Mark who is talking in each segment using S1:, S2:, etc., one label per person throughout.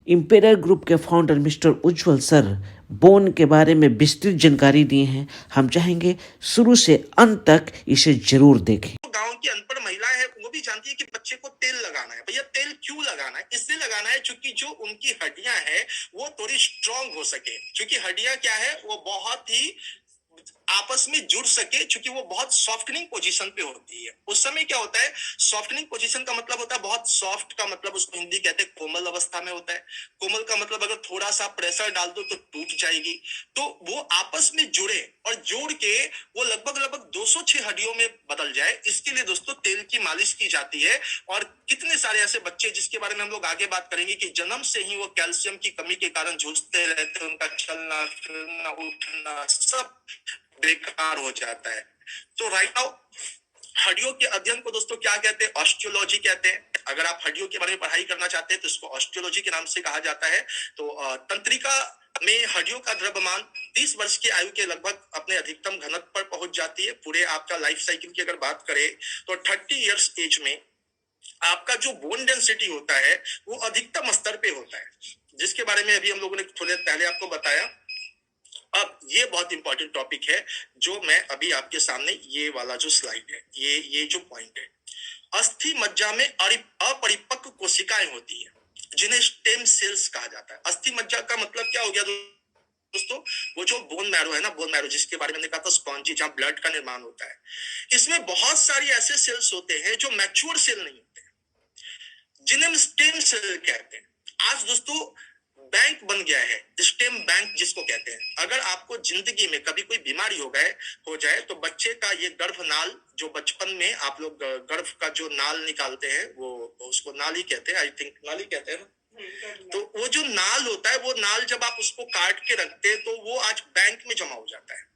S1: Imperial group के founder mister उज्जवल sir bone के बारे में विस्तृत जानकारी दिए हैं। हम चाहेंगे शुरू से अंत तक इसे जरूर देखें।
S2: गांव की अनपढ़ महिला है वो भी जानती है कि बच्चे को तेल लगाना है। भैया तेल क्यों लगाना है? इसलिए लगाना है क्योंकि जो उनकी हड्डियां है वो थोड़ी स्ट्रांग हो सके। क्योंकि हड्डियां क्या है वो बहुत ही आपस में जुड़ सके, क्योंकि वो बहुत सॉफ्टनिंग पोजीशन पे होती है। उस समय क्या होता है, सॉफ्टनिंग पोजीशन का मतलब होता है बहुत सॉफ्ट, का मतलब उसको हिंदी कहते हैं कोमल अवस्था में होता है। कोमल का मतलब अगर थोड़ा सा प्रेशर डाल दो तो टूट जाएगी। तो वो आपस में जुड़े और जोड़ के वो लगभग लगभग 206 हड्डियों में बदल जाए, इसके लिए दोस्तों तेल की मालिश की जाती है। और कितने सारे ऐसे बच्चे जिसके बारे में हम लोग आगे बात करेंगे कि जन्म से ही वो कैल्शियम की कमी के कारण जूझते रहते हैं, उनका चलना फिरना उठना सब बेकार हो जाता है। तो राइट नाउ हड्डियों के अध्ययन को दोस्तों क्या कहते हैं? ऑस्टियोलॉजी कहते हैं। अगर आप हड्डियों के बारे में पढ़ाई करना चाहते हैं तो इसको ऑस्टियोलॉजी के नाम से कहा जाता है। तो तंत्रिका में हड्डियों का द्रव्यमान 30 वर्ष की आयु के लगभग अपने अधिकतम घनत्व पर पहुंच जाती है। पूरे आपका लाइफ साइकिल की अगर बात करें तो 30 इयर्स एज में आपका जो बोन डेंसिटी होता है वो अधिकतम स्तर पे होता है, जिसके बारे में अभी हम लोगों ने थोड़े पहले आपको बताया। अब ये बहुत इंपॉर्टेंट टॉपिक है जो मैं अभी आपके सामने, ये वाला जो स्लाइड है, ये जो पॉइंट है, अस्थि मज्जा में अपरिपक्व कोशिकाएं होती है जिन्हें स्टेम सेल्स कहा जाता है। अस्थि मज्जा का मतलब क्या हो गया दोस्तों? वो जो बोन मैरो है ना, बोन मैरो जिसके बारे में मैंने कहा था स्पॉन्जी, जहां ब्लड का निर्माण होता है, इसमें बहुत सारी ऐसे सेल्स होते हैं जो मैच्योर सेल नहीं होते, जिन्हें हम स्टेम सेल कहते हैं। आज दोस्तों बैंक बन गया है, स्टेम बैंक जिसको कहते हैं। अगर आपको जिंदगी में कभी कोई बीमारी हो जाए तो बच्चे का ये गर्भनाल, जो बचपन में आप लोग गर्भ का जो नाल निकालते हैं वो उसको नाली कहते हैं, आई थिंक नाली कहते हैं ना। तो वो जो नाल होता है, वो नाल जब आप उसको काट के रखते हैं तो वो आज बैंक में जमा हो जाता है।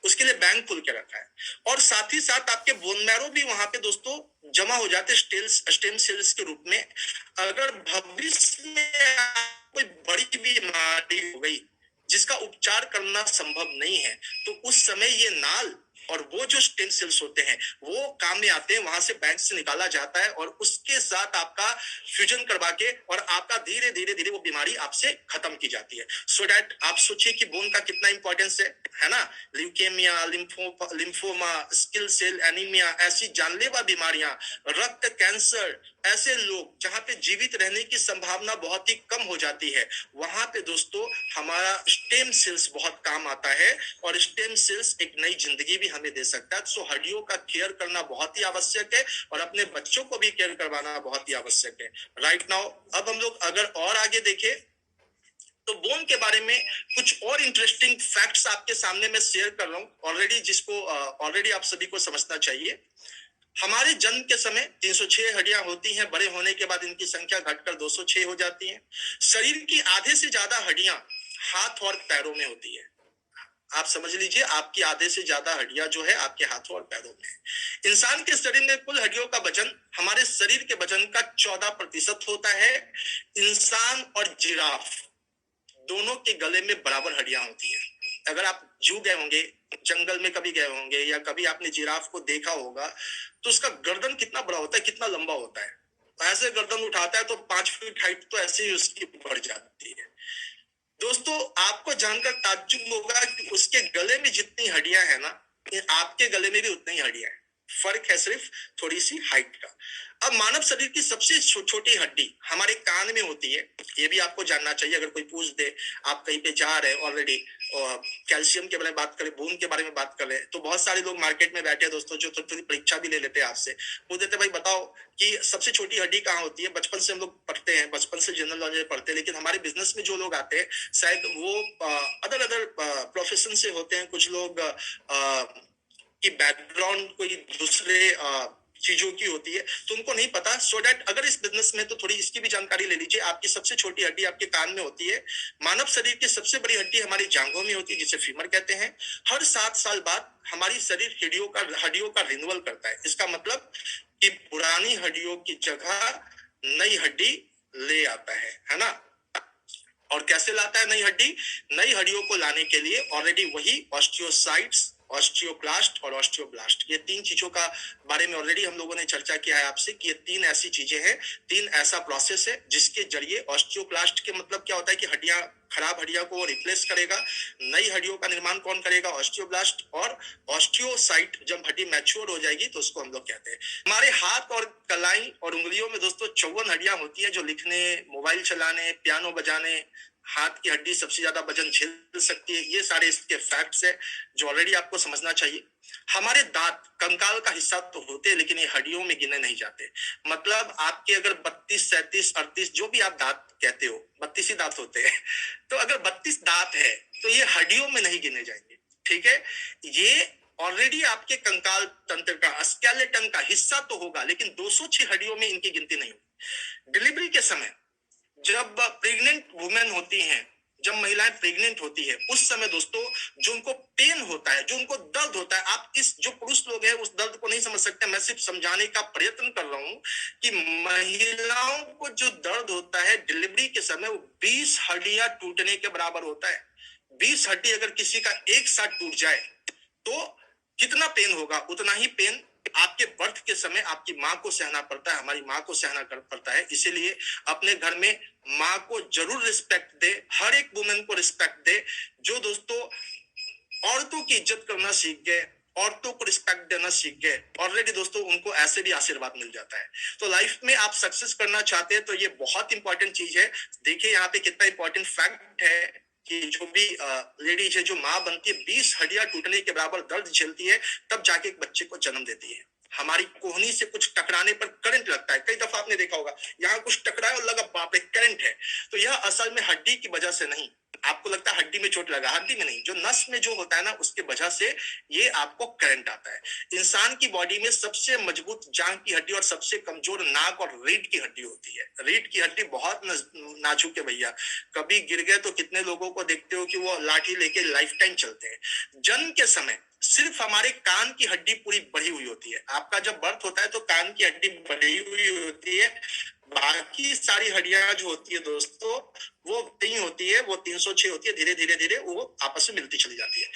S2: उसके लिए बैंक खुल के रखा है। और साथ ही साथ आपके बोन मैरो भी वहां पे दोस्तों जमा हो जाते स्टेम सेल्स के रूप में। अगर भविष्य में कोई बड़ी बीमारी हो गई जिसका उपचार करना संभव नहीं है तो उस समय ये नाल और वो जो स्टेम सेल्स होते हैं वो काम में आते हैं। वहां से बैंक से निकाला जाता है और उसके साथ आपका फ्यूजन करवा के और आपका धीरे धीरे धीरे वो बीमारी आपसे खत्म की जाती है। सो दैट आप सोचिए कि बोन का कितना इंपॉर्टेंस है ना। Leukaemia, lymphoma, sickle cell anaemia, ऐसी जानलेवा बीमारियां, रक्त कैंसर, ऐसे लोग जहां पे जीवित रहने की संभावना बहुत ही कम हो जाती है, वहां पे दोस्तों हमारा स्टेम सेल्स बहुत काम आता है और स्टेम सेल्स एक नई जिंदगी भी हमें दे सकता है। सो हड्डियों का केयर करना बहुत ही आवश्यक है और अपने बच्चों को भी केयर करवाना बहुत ही आवश्यक है। राइट नाउ अब हम लोग अगर और आगे देखें तो बोन के बारे में कुछ और इंटरेस्टिंग फैक्ट्स आपके सामने मैं शेयर कर रहा हूं ऑलरेडी, जिसको ऑलरेडी आप सभी को समझना चाहिए। हमारे जन्म के समय 306 हड्डियां होती हैं, बड़े होने के बाद इनकी संख्या घटकर 206 हो जाती है। शरीर की आधे से ज्यादा हड्डियां हाथ और पैरों में होती है। आप समझ लीजिए आपकी आधे से ज्यादा हड्डियां जो है आपके हाथों और पैरों में है। इंसान के शरीर में कुल हड्डियों का वजन हमारे शरीर के वजन का 14% होता है। इंसान और जिराफ दोनों के गले में बराबर हड्डियां होती है। अगर आप जू गए होंगे, जंगल में कभी गए होंगे या कभी आपने जिराफ को देखा होगा तो उसका गर्दन कितना बड़ा होता है, कितना लंबा होता है। ऐसे गर्दन उठाता है तो 5 फीट हाइट तो ऐसे ही उसकी बढ़ जाती है। दोस्तों आपको जानकर ताज्जुब होगा कि उसके गले में जितनी हड्डियां हैं ना, आपके गले में भी उतनी ही हड्डियां हैं। फर्क है सिर्फ थोड़ी सी हाइट का। अब मानव शरीर की सबसे छोटी हड्डी हमारे कान में होती है। ये भी आपको जानना चाहिए। अगर कोई पूछ दे, आप कहीं पे जा रहे हैं ऑलरेडी और कैल्शियम के बारे में बात करें, बोन के बारे में बात कर रहे हैं, तो बहुत सारे लोग मार्केट में बैठे हैं दोस्तों जो थोड़ी परीक्षा भी ले लेते हैं आपसे। पूछ देते भाई बताओ कि सबसे छोटी हड्डी कहाँ होती है। बचपन से हम लोग पढ़ते हैं, बचपन से जनरल नॉलेज पढ़ते हैं, लेकिन हमारे बिजनेस में जो लोग आते हैं शायद वो अदर प्रोफेशन से होते हैं। कुछ लोग की बैकग्राउंड कोई दूसरे चीजों की होती है तो उनको नहीं पता। सो दैट अगर इस बिजनेस में तो थोड़ी इसकी भी जानकारी ले लीजिए। आपकी सबसे छोटी हड्डी आपके कान में होती है। मानव शरीर की सबसे बड़ी हड्डी हमारी जांघों में होती है जिसे फीमर कहते हैं। हर 7 साल बाद हमारी शरीर हड्डियों का रिन्यूअल करता है। इसका मतलब कि पुरानी हड्डियों की जगह नई हड्डी ले आता है ना। और कैसे लाता है नई हड्डी? नई हड्डियों को लाने के लिए ऑलरेडी वही ऑस्टियोसाइट्स ऑस्टियोक्लास्ट और ऑस्टियोब्लास्ट। ये 3 चीजों का बारे में ऑलरेडी हम लोगों ने चर्चा किया है आपसे कि ये 3 ऐसी चीजें हैं, 3 ऐसा प्रोसेस है जिसके जरिए ऑस्टियोक्लास्ट के मतलब क्या होता है कि हड्डियां, खराब हड्डियों को रिप्लेस करेगा, नई हड्डियों का निर्माण कौन करेगा? ऑस्टियोब्लास्ट। और ऑस्टियोसाइट, जब हड्डी मैच्योर हो जाएगी तो उसको हम लोग कहते हैं। हमारे हाथ और कलाई और उंगलियों में दोस्तों 54 हड्डियां होती है जो लिखने, मोबाइल चलाने, पियानो बजाने, हाथ की हड्डी सबसे ज्यादा वजन झेल सकती है। ये सारे इसके फैक्ट्स है जो ऑलरेडी आपको समझना चाहिए। हमारे दांत कंकाल का हिस्सा तो होते हैं लेकिन ये हड्डियों में गिने नहीं जाते। मतलब आपके अगर 32, 37, 38 जो भी आप दांत कहते हो, 32 ही दांत होते हैं तो अगर 32 दांत है तो ये हड्डियों में नहीं गिने जाएंगे। ठीक है, ये ऑलरेडी आपके कंकाल तंत्र का, स्केलेटन का हिस्सा तो होगा लेकिन 206 हड्डियों में इनकी गिनती नहीं होगी। डिलीवरी के समय जब प्रेग्नेंट वुमेन होती हैं, जब महिलाएं प्रेग्नेंट होती है, उस समय दोस्तों जो उनको पेन होता है, जो उनको दर्द होता है, आप इस जो पुरुष लोग हैं उस दर्द को नहीं समझ सकते। मैं सिर्फ समझाने का प्रयत्न कर रहा हूं कि महिलाओं को जो दर्द होता है डिलीवरी के समय वो 20 हड्डियां टूटने के बराबर होता है। 20 हड्डी अगर किसी का एक साथ टूट जाए तो कितना पेन होगा, उतना ही पेन आपके बर्थ के समय आपकी माँ को सहना पड़ता है, हमारी माँ को सहना पड़ता है। इसीलिए अपने घर में माँ को जरूर रिस्पेक्ट दे, हर एक वुमेन को रिस्पेक्ट दे। जो दोस्तों औरतों की इज्जत करना सीख गए, औरतों को रिस्पेक्ट देना सीख गए, ऑलरेडी दोस्तों उनको ऐसे भी आशीर्वाद मिल जाता है। तो लाइफ में आप सक्सेस करना चाहते हैं तो ये बहुत इंपॉर्टेंट चीज है। देखिए यहाँ पे कितना इंपॉर्टेंट फैक्ट है कि जो भी लेडीज है जो माँ बनती है 20 हड्डियां टूटने के बराबर दर्द झेलती है, तब जाके एक बच्चे को जन्म देती है। हमारी कोहनी से कुछ टकराने पर करंट लगता है, कई दफा आपने देखा होगा यहाँ कुछ टकराया और लगा बाप रे करंट है। तो यह असल में हड्डी की वजह से नहीं, आपको लगता है हड्डी में चोट लगा, हड्डी में नहीं, जो नस में जो होता है ना उसके वजह से ये आपको करंट आता है। इंसान की बॉडी में सबसे मजबूत जांघ की हड्डी और सबसे कमजोर नाक और रीढ़ की हड्डी होती है। रीढ़ की हड्डी बहुत नाजुक है भैया, कभी गिर गए तो कितने लोगों को देखते हो कि वो लाठी लेके लाइफ टाइम चलते हैं। जन्म के समय सिर्फ हमारे कान की हड्डी पूरी बढ़ी हुई होती है। आपका जब बर्थ होता है तो कान की हड्डी बढ़ी हुई होती है, बाकी सारी हड्डियां जो होती है दोस्तों वो नहीं होती है, वो 306 होती है। धीरे धीरे धीरे वो आपस में मिलती चली जाती है।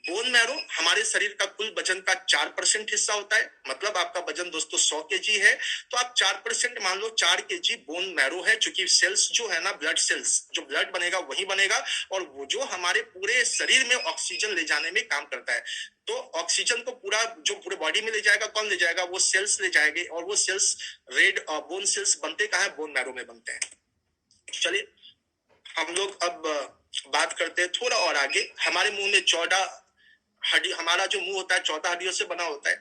S2: बोन मैरो हमारे शरीर का कुल वजन का 4% हिस्सा होता है। मतलब आपका वजन दोस्तों 100 केजी है तो आप 4% मान लो 4 केजी बोन मैरो है, चूंकि सेल्स जो है ना, ब्लड सेल्स, जो ब्लड बनेगा वही बनेगा और वो जो हमारे पूरे शरीर में ऑक्सीजन ले जाने में काम करता है। तो ऑक्सीजन को पूरा जो पूरे बॉडी में ले जाएगा, कौन ले जाएगा? वो सेल्स ले जाएंगे और वो सेल्स रेड बोन सेल्स बनते कहाँ है? बोन मैरो में बनते हैं। चलिए हम लोग अब बात करते हैं थोड़ा और आगे। हमारे मुंह में 14 हड्डी, हमारा जो मुंह होता है 14 हड्डियों से बना होता है।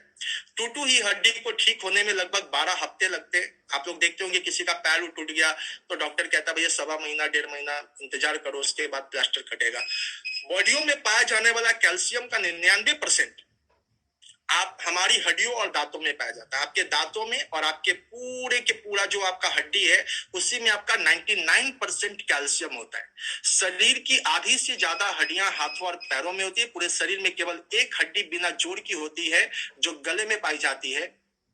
S2: टूटू ही हड्डी को ठीक होने में लगभग 12 हफ्ते लगते हैं। आप लोग देखते होंगे किसी का पैर टूट गया तो डॉक्टर कहता है भैया 1.25 महीना 1.5 महीना इंतजार करो, उसके बाद प्लास्टर कटेगा। बॉडियों में पाया जाने वाला कैल्शियम का 99% आप हमारी हड्डियों और दांतों में पाया जाता है। आपके दांतों में और आपके पूरे के पूरा जो आपका हड्डी है उसी में आपका 99% कैल्शियम होता है। शरीर की आधी से ज्यादा हड्डियां हाथों और पैरों में होती है। पूरे शरीर में केवल एक हड्डी बिना जोड़ की होती है जो गले में पाई जाती है।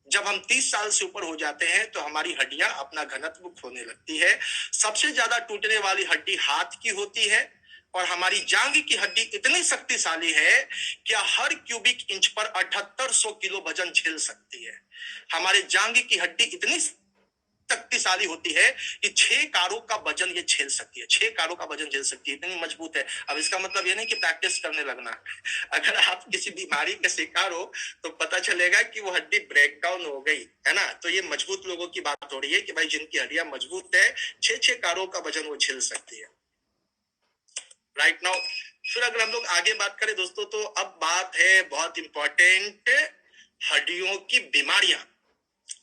S2: जब हम 30 साल से ऊपर हो जाते हैं तो हमारी हड्डियां अपना घनत्व खोने लगती है। सबसे ज्यादा टूटने वाली हड्डी हाथ की होती है और हमारी जांघ की हड्डी इतनी शक्तिशाली है कि हर क्यूबिक इंच पर 7800 किलो वजन झेल सकती है। हमारे जांघ की हड्डी इतनी शक्तिशाली होती है कि 6 कारों का वजन ये झेल सकती है। 6 कारों का वजन झेल सकती है, इतनी मजबूत है। अब इसका मतलब ये नहीं कि प्रैक्टिस करने लगना। अगर आप किसी बीमारी के शिकार हो तो पता चलेगा कि वो हड्डी ब्रेक डाउन हो गई है ना। तो ये मजबूत लोगों की बात हो रही है कि भाई जिनकी हड्डियां मजबूत है 6 कारों का वजन वो झेल सकती है। राइट नाउ फिर अगर हम लोग आगे बात करें दोस्तों तो अब बात है बहुत इंपॉर्टेंट, हड्डियों की बीमारियां।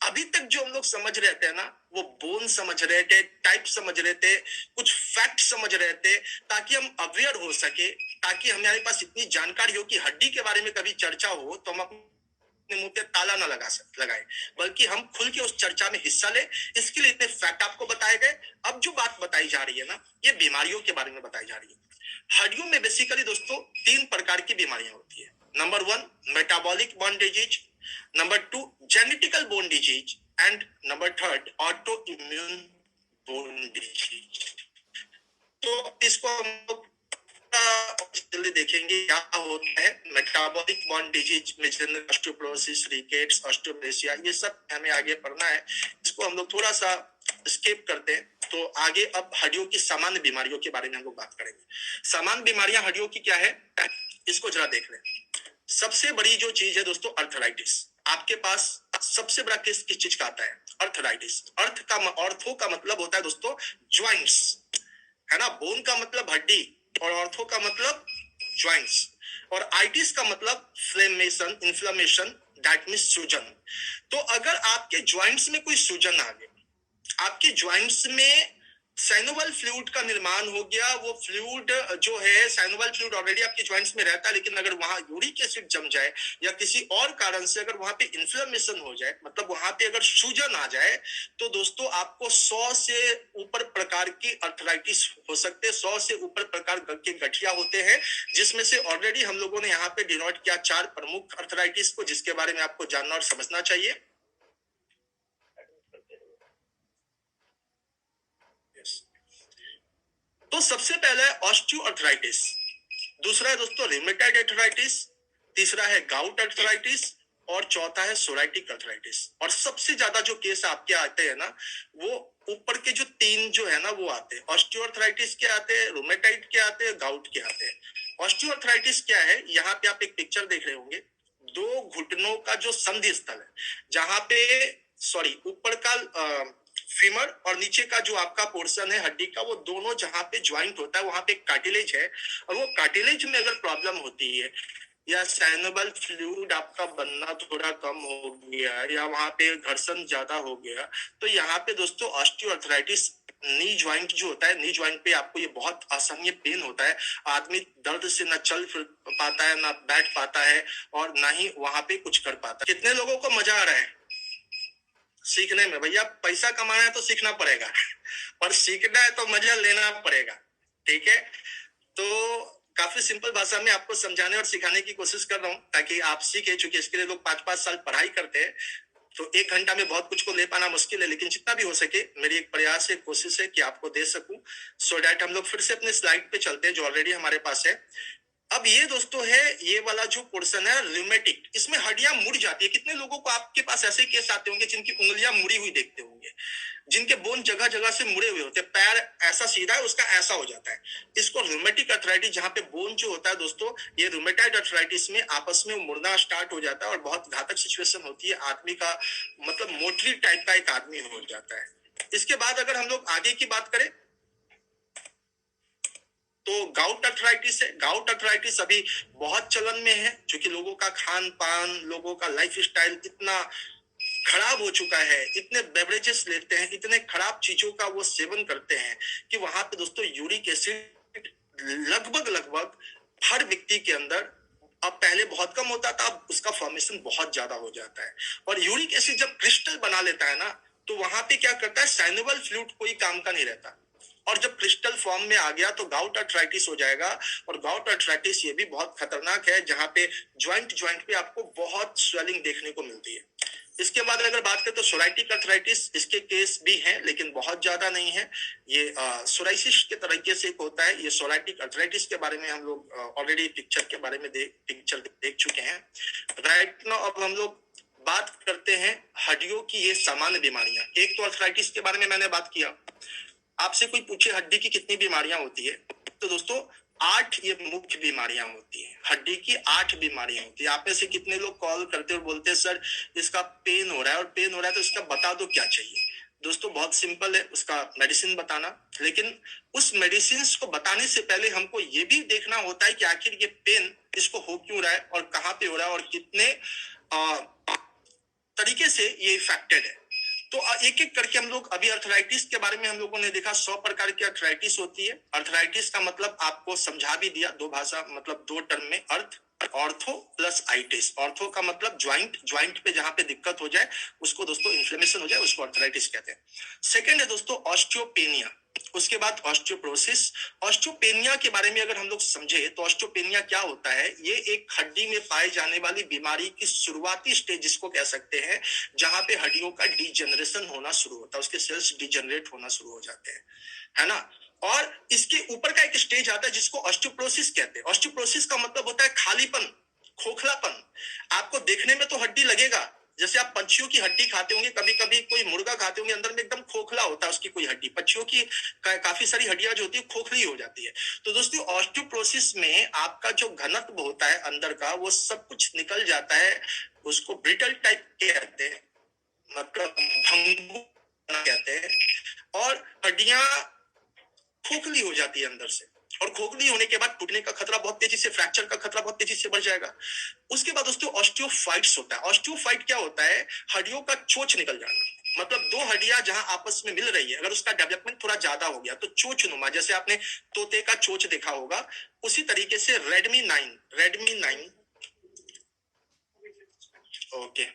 S2: अभी तक जो हम लोग समझ रहे थे ना वो बोन समझ रहे थे, टाइप समझ रहे थे, कुछ फैक्ट समझ रहे थे ताकि हम अवेयर हो सके, ताकि हमारे पास इतनी जानकारी हो कि हड्डी के बारे में कभी चर्चा हो तो हम अपने मुंह पे ताला ना लगाए, बल्कि हम खुल के उस चर्चा में हिस्सा ले। इसके लिए इतने फैक्ट आपको बताए गए। अब जो बात बताई जा रही है ना ये बीमारियों के बारे में बताई जा रही है। हड्डियों में बेसिकली दोस्तों 3 प्रकार की बीमारियां होती है। Number 1 metabolic bone disease, number 2 genetical bone disease and number 3 auto immune bone disease. तो इसको हम जल्दी देखेंगे क्या होता है मेटाबॉलिक बॉन डिजीज में, जनरल ऑस्टियोपोरोसिस, रिकेट्स, ऑस्टियोपेनिया, ये सब हमें आगे पढ़ना है। इसको हम लोग थोड़ा सा स्किप करते हैं। तो आगे अब हड्डियों की सामान्य बीमारियों के बारे में हम लोग बात करेंगे। सामान्य बीमारियां हड्डियों की क्या है, इसको जरा देख लें। सबसे बड़ी जो चीज है दोस्तों, अर्थराइटिस। आपके पास सबसे बड़ा केस किस चीज का आता है, अर्थराइटिस। ऑर्थो का मतलब होता है दोस्तों ज्वाइंट्स, है ना। बोन का मतलब हड्डी और ऑर्थो का मतलब ज्वाइंट्स, और आइटिस का मतलब फ्लेमेशन, इन्फ्लेमेशन, दैट मींस सूजन। तो अगर आपके ज्वाइंट्स में कोई सूजन आ गई, आपके ज्वाइंट्स में साइनोवल फ्लूइड का निर्माण हो गया, वो फ्लूइड जो है, साइनोवल फ्लूइड ऑलरेडी आपके ज्वाइंट्स में रहता है, लेकिन अगर वहां यूरिक एसिड जम जाए या किसी और कारण से अगर वहां पे इन्फ्लेमेशन हो जाए, मतलब वहां पे अगर सूजन आ जाए, तो दोस्तों आपको 100 से ऊपर प्रकार की अर्थराइटिस हो सकते हैं। 100 से ऊपर प्रकार के गठिया होते हैं, जिसमें से ऑलरेडी हम लोगों ने यहाँ पे डिनोट किया 4 प्रमुख अर्थराइटिस को, जिसके बारे में आपको जानना और समझना चाहिए। तो सबसे पहला है ऑस्टियोआर्थराइटिस, दूसरा है दोस्तों रिमेटॉइड अर्थराइटिस, तीसरा है गाउट अर्थराइटिस, और चौथा है सोराइटिक अर्थराइटिस। और सबसे ज्यादा जो केस आपके आते हैं ना, वो ऊपर के जो 3 जो है ना वो आते हैं। ऑस्टियोआर्थराइटिस के आते हैं, रूमेटाइड के आते हैं, गाउट के आते हैं। ऑस्टियोआर्थराइटिस क्या है, यहाँ पे आप एक पिक्चर देख रहे होंगे, 2 घुटनों का जो संधि स्थल है, जहां पे ऊपर का फीमर और नीचे का जो आपका पोर्शन है हड्डी का, वो दोनों जहां पे ज्वाइंट होता है, वहां पे कार्टिलेज है, और वो कार्टिलेज में अगर प्रॉब्लम होती है, या साइनोवल फ्लूइड आपका बनना थोड़ा कम हो गया, या वहां पे घर्षण ज्यादा हो गया, तो यहाँ पे दोस्तों ऑस्टियोआर्थराइटिस, नी ज्वाइंट जो होता है, नी ज्वाइंट पे आपको ये बहुत असहनीय पेन होता है। आदमी दर्द से ना चल फिर पाता है, ना बैठ पाता है, और ना ही वहां पे कुछ कर पाता है। कितने लोगों को मजा आ रहा है सीखने में? भैया पैसा कमाना है तो सीखना पड़ेगा, और सीखना है तो मजा लेना पड़ेगा, ठीक है। तो काफी सिंपल भाषा में आपको समझाने और सिखाने की कोशिश कर रहा हूँ, ताकि आप सीखे। चूंकि इसके लिए लोग 5-5 साल पढ़ाई करते हैं, तो 1 घंटा में बहुत कुछ को ले पाना मुश्किल है, लेकिन जितना भी हो सके मेरी एक प्रयास है, कोशिश है कि आपको दे सकूं। सो डैट हम लोग फिर से अपने स्लाइड पे चलते हैं, जो ऑलरेडी हमारे पास है। अब ये दोस्तों है, ये वाला जो पोर्शन है रिमेटिक, इसमें हड्डियां मुड़ जाती है। कितने लोगों को आपके पास ऐसे केस आते होंगे जिनकी उंगलियां मुड़ी हुई देखते होंगे, जिनके बोन जगह जगह से मुड़े हुए होते हैं, पैर ऐसा सीधा है उसका ऐसा हो जाता है। इसको रूमेटिक अर्थराइटिस, जहां पे बोन जो होता है दोस्तों, ये रूमेटाइड अर्थराइटिस में आपस में मुड़ना स्टार्ट हो जाता है, और बहुत घातक सिचुएशन होती है। आदमी का मतलब मोटरी टाइप का एक आदमी हो जाता है। इसके बाद अगर हम लोग आगे की बात करें, तो गाउट अर्थराइटिस है। गाउट अर्थराइटिस अभी बहुत चलन में है, क्योंकि लोगों का खान पान, लोगों का लाइफ स्टाइल इतना खराब हो चुका है, इतने बेवरेजेस लेते हैं, इतने खराब चीजों का वो सेवन करते हैं, कि वहां पे दोस्तों यूरिक एसिड लगभग हर व्यक्ति के अंदर, अब पहले बहुत कम होता था, अब उसका फॉर्मेशन बहुत ज्यादा हो जाता है। और यूरिक एसिड जब क्रिस्टल बना लेता है ना, तो वहां पे क्या करता है, साइनोवल फ्लूइड कोई काम का नहीं रहता, और जब क्रिस्टल फॉर्म में आ गया तो गाउट अर्थराइटिस हो जाएगा। और गाउट अर्थराइटिस ये भी बहुत खतरनाक है, जहां पे ज्वाइंट पे आपको बहुत स्वेलिंग देखने को मिलती है। इसके बाद अगर बात करें तो सोराइटिक अर्थराइटिस, इसके केस भी हैं लेकिन बहुत ज्यादा नहीं है। ये सोराइसिस के तरीके से एक होता है। ये सोराइटिक अर्थराइटिस के बारे में हम लोग ऑलरेडी पिक्चर के बारे में देख चुके हैं। राइट नाउ अब हम लोग बात करते हैं हड्डियों की ये सामान्य बीमारियां। एक तो अर्थराइटिस के बारे में मैंने बात किया। आपसे कोई पूछे हड्डी की कितनी बीमारियां होती है, तो दोस्तों 8 ये मुख्य बीमारियां होती है। हड्डी की 8 बीमारियां होती है। आप में से कितने लोग कॉल करते और बोलते हैं सर इसका पेन हो रहा है, और पेन हो रहा है तो इसका बता दो क्या चाहिए। दोस्तों बहुत सिंपल है, उसका मेडिसिन बताना। लेकिन उस मेडिसिन को बताने से पहले हमको ये भी देखना होता है कि आखिर ये पेन इसको हो क्यों रहा है, और कहाँ पे हो रहा है, और कितने तरीके से ये इफेक्टेड है। तो एक एक करके हम लोग, अभी अर्थराइटिस के बारे में हम लोगों ने देखा 100 प्रकार की अर्थराइटिस होती है। अर्थराइटिस का मतलब आपको समझा भी दिया, 2 भाषा मतलब 2 टर्म में, ऑर्थो प्लस आइटिस। ऑर्थो का मतलब ज्वाइंट पे जहां पे दिक्कत हो जाए उसको दोस्तों, इन्फ्लेमेशन हो जाए, उसको अर्थराइटिस कहते हैं। सेकेंड है दोस्तों ऑस्टियोपेनिया, उसके बाद ऑस्टियोपोरोसिस। ऑस्टियोपेनिया के बारे में अगर हम लोग समझे तो ऑस्टियोपेनिया क्या होता है, ये एक हड्डी में पाए जाने वाली बीमारी की शुरुआती स्टेज जिसको कह सकते हैं, जहां पे हड्डियों का डिजेनरेशन होना शुरू होता है, उसके सेल्स डिजेनरेट होना शुरू हो जाते हैं, है ना। और इसके ऊपर का एक स्टेज आता है जिसको ऑस्टियोपोरोसिस कहते हैं। ऑस्टियोपोरोसिस का मतलब होता है खालीपन, खोखलापन। आपको देखने में तो हड्डी लगेगा, जैसे आप पंछियों की हड्डी खाते होंगे, कभी कभी कोई मुर्गा खाते होंगे, अंदर में एकदम खोखला होता है उसकी कोई हड्डी। पक्षियों की काफी सारी हड्डियां जो होती है खोखली हो जाती है। तो दोस्तों ऑस्टियोपोरोसिस में आपका जो घनत्व होता है अंदर का, वो सब कुछ निकल जाता है। उसको ब्रिटल टाइप कहते हैं, मतलब भंगुर कहते हैं। और हड्डियां खोखली हो जाती है अंदर से, और खोखली होने के बाद टूटने का खतरा बहुत तेजी से, फ्रैक्चर का खतरा बहुत तेजी से बढ़ जाएगा। उसके बाद दोस्तों ऑस्टियोफाइट्स होता है। ऑस्टियोफाइट क्या होता है? हड्डियों का चोच निकल जाना। मतलब दो हड्डियां जहां आपस में मिल रही है, अगर उसका डेवलपमेंट थोड़ा ज्यादा हो गया तो चोच नुमा, जैसे आपने तोते का चोच देखा होगा, उसी तरीके से रेडमी 9 ओके,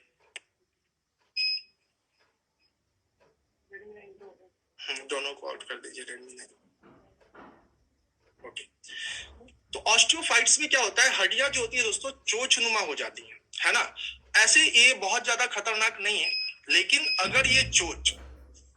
S2: दोनों को आउट कर दीजिए, रेडमी 9 ओके। तो ऑस्टियोफाइट्स में क्या होता है? हड्डियां जो होती है दोस्तों चोचनुमा हो जाती है ना। ऐसे ये बहुत ज्यादा खतरनाक नहीं है, लेकिन अगर ये चोच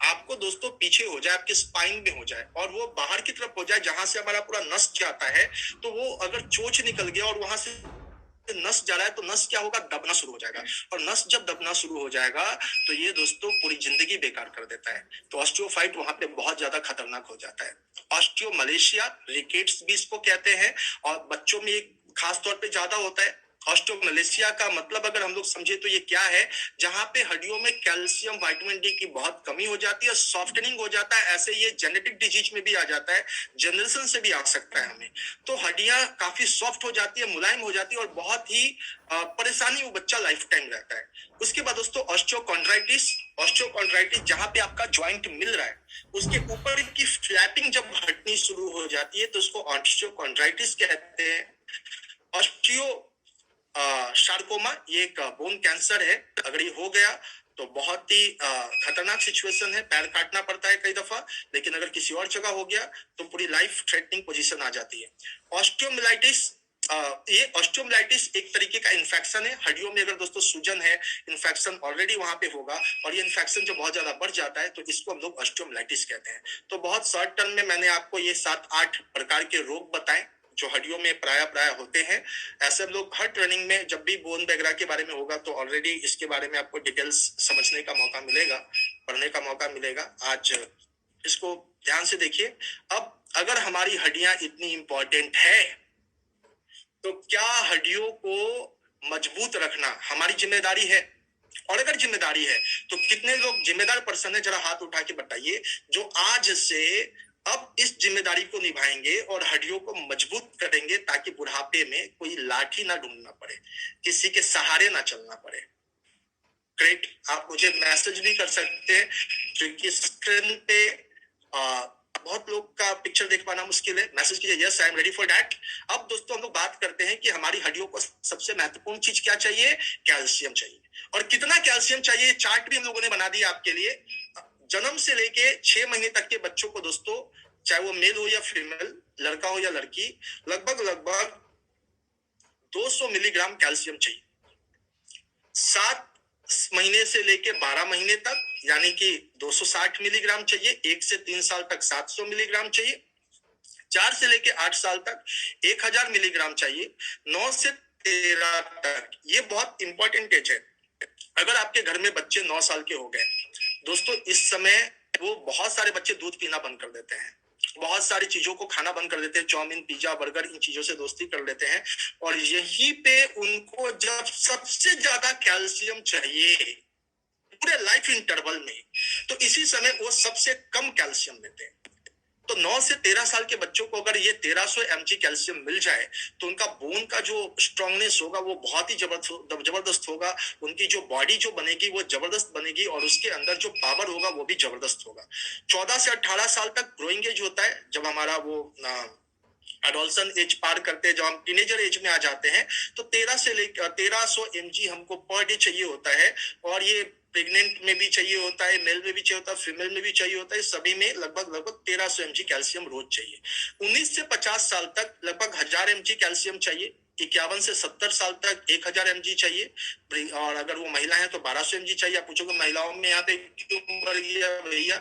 S2: आपको दोस्तों पीछे हो जाए, आपके स्पाइन में हो जाए, और वो बाहर की तरफ हो जाए जहां से हमारा पूरा नस जाता है, तो वो अगर चोच निकल गया और वहां से नस जा रहा है, तो नस क्या होगा? दबना शुरू हो जाएगा। और नस जब दबना शुरू हो जाएगा तो ये दोस्तों पूरी जिंदगी बेकार कर देता है। तो ऑस्टियोफाइट वहां पे बहुत ज्यादा खतरनाक हो जाता है। ऑस्टियोमलेशिया, रिकेट्स भी इसको कहते हैं, और बच्चों में खास तौर पे ज्यादा होता है। ऑस्टियोमलेशिया का मतलब अगर हम लोग समझे तो ये क्या है? जहां पे हड्डियों में कैल्शियम, विटामिन डी की बहुत कमी हो जाती है, सॉफ्टनिंग हो जाता है। ऐसे ये जेनेटिक डिजीज में भी आ जाता है, जनरेशन से भी आ सकता है हमें। तो हड्डियां काफी सॉफ्ट हो जाती है, मुलायम हो जाती है, और बहुत ही परेशानी वो बच्चा लाइफ टाइम रहता है। उसके बाद दोस्तों ऑस्टियोकॉन्ड्राइटिस जहां पे आपका ज्वाइंट मिल रहा है, उसके ऊपर की फ्लैपिंग जब हटनी शुरू हो जाती है तो उसको ऑस्टियोकॉन्ड्राइटिस कहते हैं। ऑस्टियो शार्कोमा, ये एक बोन कैंसर है। अगर ये हो गया तो बहुत ही खतरनाक सिचुएशन है, पैर काटना पड़ता है कई दफा। लेकिन अगर किसी और जगह हो गया तो पूरी लाइफ थ्रेटनिंग पोजीशन आ जाती है। ऑस्टियोमिलाइटिस, ये ऑस्टियोमिलाइटिस एक तरीके का इन्फेक्शन है। हड्डियों में अगर दोस्तों सूजन है, इन्फेक्शन ऑलरेडी वहां पे होगा, और ये इन्फेक्शन जब बहुत ज्यादा बढ़ जाता है तो इसको हम लोग ऑस्टियोमिलाइटिस कहते हैं। तो बहुत शॉर्ट टर्म में मैंने आपको ये 7-8 प्रकार के रोग बताए जो हड्डियों में प्राय होते हैं। ऐसे हम लोग हर ट्रेनिंग में जब भी बोन वगैरह के बारे में होगा तो ऑलरेडी इसके बारे में आपको डिटेल्स समझने का मौका मिलेगा, पढ़ने का मौका मिलेगा। आज इसको ध्यान से देखिए। अब अगर हमारी हड्डियां इतनी इंपॉर्टेंट है, तो क्या हड्डियों को मजबूत रखना हमारी जिम्मेदारी है? और अगर जिम्मेदारी है तो कितने लोग जिम्मेदार पर्सन है? जरा हाथ उठा के बताइए, जो आज से अब इस जिम्मेदारी को निभाएंगे और हड्डियों को मजबूत करेंगे, ताकि बुढ़ापे में कोई लाठी ना ढूंढना पड़े, किसी के सहारे ना चलना पड़े। ग्रेट, आप मुझे मैसेज भी कर सकते हैं, क्योंकि स्क्रीन पे बहुत लोग का पिक्चर देख पाना मुश्किल है। मैसेज कीजिए, yes I am ready for that. अब दोस्तों हम लोग बात करते हैं कि हमारी हड्डियों को सबसे महत्वपूर्ण चीज क्या चाहिए? कैल्शियम चाहिए। और कितना कैल्शियम चाहिए, चार्ट भी हम लोगों ने बना दिया आपके लिए। जन्म से लेके 6 महीने तक के बच्चों को दोस्तों, चाहे वो मेल हो या फीमेल, लड़का हो या लड़की, लगभग 200 मिलीग्राम कैल्शियम चाहिए। 7 महीने से लेके 12 महीने तक यानी कि 260 मिलीग्राम चाहिए। 1 से 3 साल तक 700 मिलीग्राम चाहिए। 4 से लेके 8 साल तक 1000 मिलीग्राम चाहिए। 9 से 13 तक, ये बहुत इंपॉर्टेंट एज है। अगर आपके घर में बच्चे 9 साल के हो गए दोस्तों, इस समय वो बहुत सारे बच्चे दूध पीना बंद कर देते हैं, बहुत सारी चीजों को खाना बंद कर देते हैं, चाउमीन, पिज्जा, बर्गर, इन चीजों से दोस्ती कर लेते हैं। और यहीं पे उनको जब सबसे ज्यादा कैल्शियम चाहिए पूरे लाइफ इंटरवल में, तो इसी समय वो सबसे कम कैल्शियम लेते हैं। तो 9 से 13 साल के बच्चों को अगर ये 1300 mg कैल्शियम मिल जाए तो उनका बोन का जो स्ट्रांगनेस होगा वो बहुत ही जबरदस्त होगा। उनकी जो बॉडी जो बनेगी वो जबरदस्त बनेगी, और उसके अंदर जो पावर होगा वो भी जबरदस्त होगा। 14 से 18 साल तक ग्रोइंग एज होता है, जब हमारा वो एडोल्सन एज पार करते हैं, जब हम टीनेजर एज में आ जाते हैं, तो 1300 mg हमको पर डे चाहिए होता है। और ये प्रेग्नेंट में भी चाहिए होता है, मेल में भी चाहिए होता है, फीमेल में भी चाहिए होता है। सभी में लगभग 1300 mg कैल्शियम रोज चाहिए। 19 से 50 साल तक लगभग 1000 mg कैल्शियम चाहिए। 51 से 70 साल तक 1000 mg चाहिए। और अगर वो महिला है तो 1200 mg चाहिए। आप पूछोगे महिलाओं में यहाँ पे क्यों बढ़ गया भैया?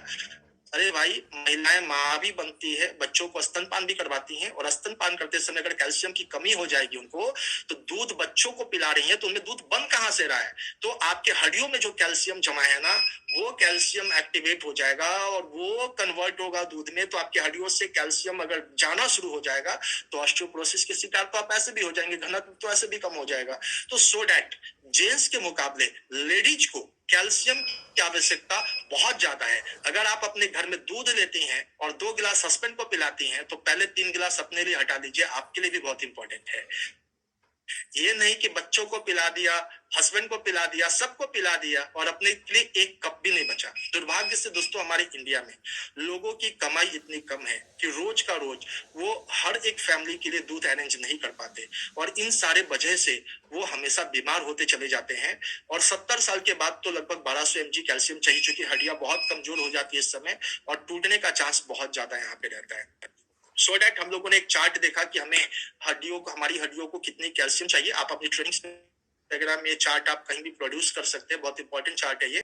S2: अरे भाई, महिलाएं माँ भी बनती है, बच्चों को स्तनपान भी करवाती हैं, और स्तनपान करते समय अगर कैल्शियम की कमी हो जाएगी उनको, तो दूध बच्चों को पिला रही है तो उनमें दूध बन कहाँ से रहा है? तो आपके हड्डियों में जो कैल्शियम जमा है ना, वो कैल्शियम एक्टिवेट हो जाएगा और वो कन्वर्ट होगा दूध में, तो आपकी हड्डियों से कैल्शियम अगर जाना शुरू हो जाएगा तो ऑस्टियोपोरोसिस के शिकार तो आप ऐसे भी हो जाएंगे, घनत्व तो ऐसे भी कम हो जाएगा। तो सो डैट जेंट्स के मुकाबले लेडीज को कैल्शियम की आवश्यकता बहुत ज्यादा है। अगर आप अपने घर में दूध लेती हैं और 2 गिलास हस्बैंड को पिलाती हैं, तो पहले 3 गिलास अपने लिए हटा दीजिए, आपके लिए भी बहुत इंपॉर्टेंट है। ये नहीं कि बच्चों को पिला दिया, हस्बैंड को पिला दिया, सबको पिला दिया और अपने लिए एक कप भी नहीं बचा। दुर्भाग्य से दोस्तों हमारे इंडिया में लोगों की कमाई इतनी कम है कि रोज का रोज वो हर एक फैमिली के लिए दूध अरेंज नहीं कर पाते, और इन सारे वजह से वो हमेशा बीमार होते चले जाते हैं। और 70 साल के बाद तो लगभग 1200 mg कैल्शियम चाहिए, क्योंकि हड्डियां बहुत कमजोर हो जाती है इस समय, और टूटने का चांस बहुत ज्यादा यहाँ पे रहता है। सो डैट हम लोगों ने एक चार्ट देखा कि हमें हमारी हड्डियों को कितनी कैल्शियम चाहिए। आप अपनी ट्रेनिंग्स में, अगर ये चार्ट आप कहीं भी प्रोड्यूस कर सकते हैं, बहुत इंपॉर्टेंट चार्ट है ये।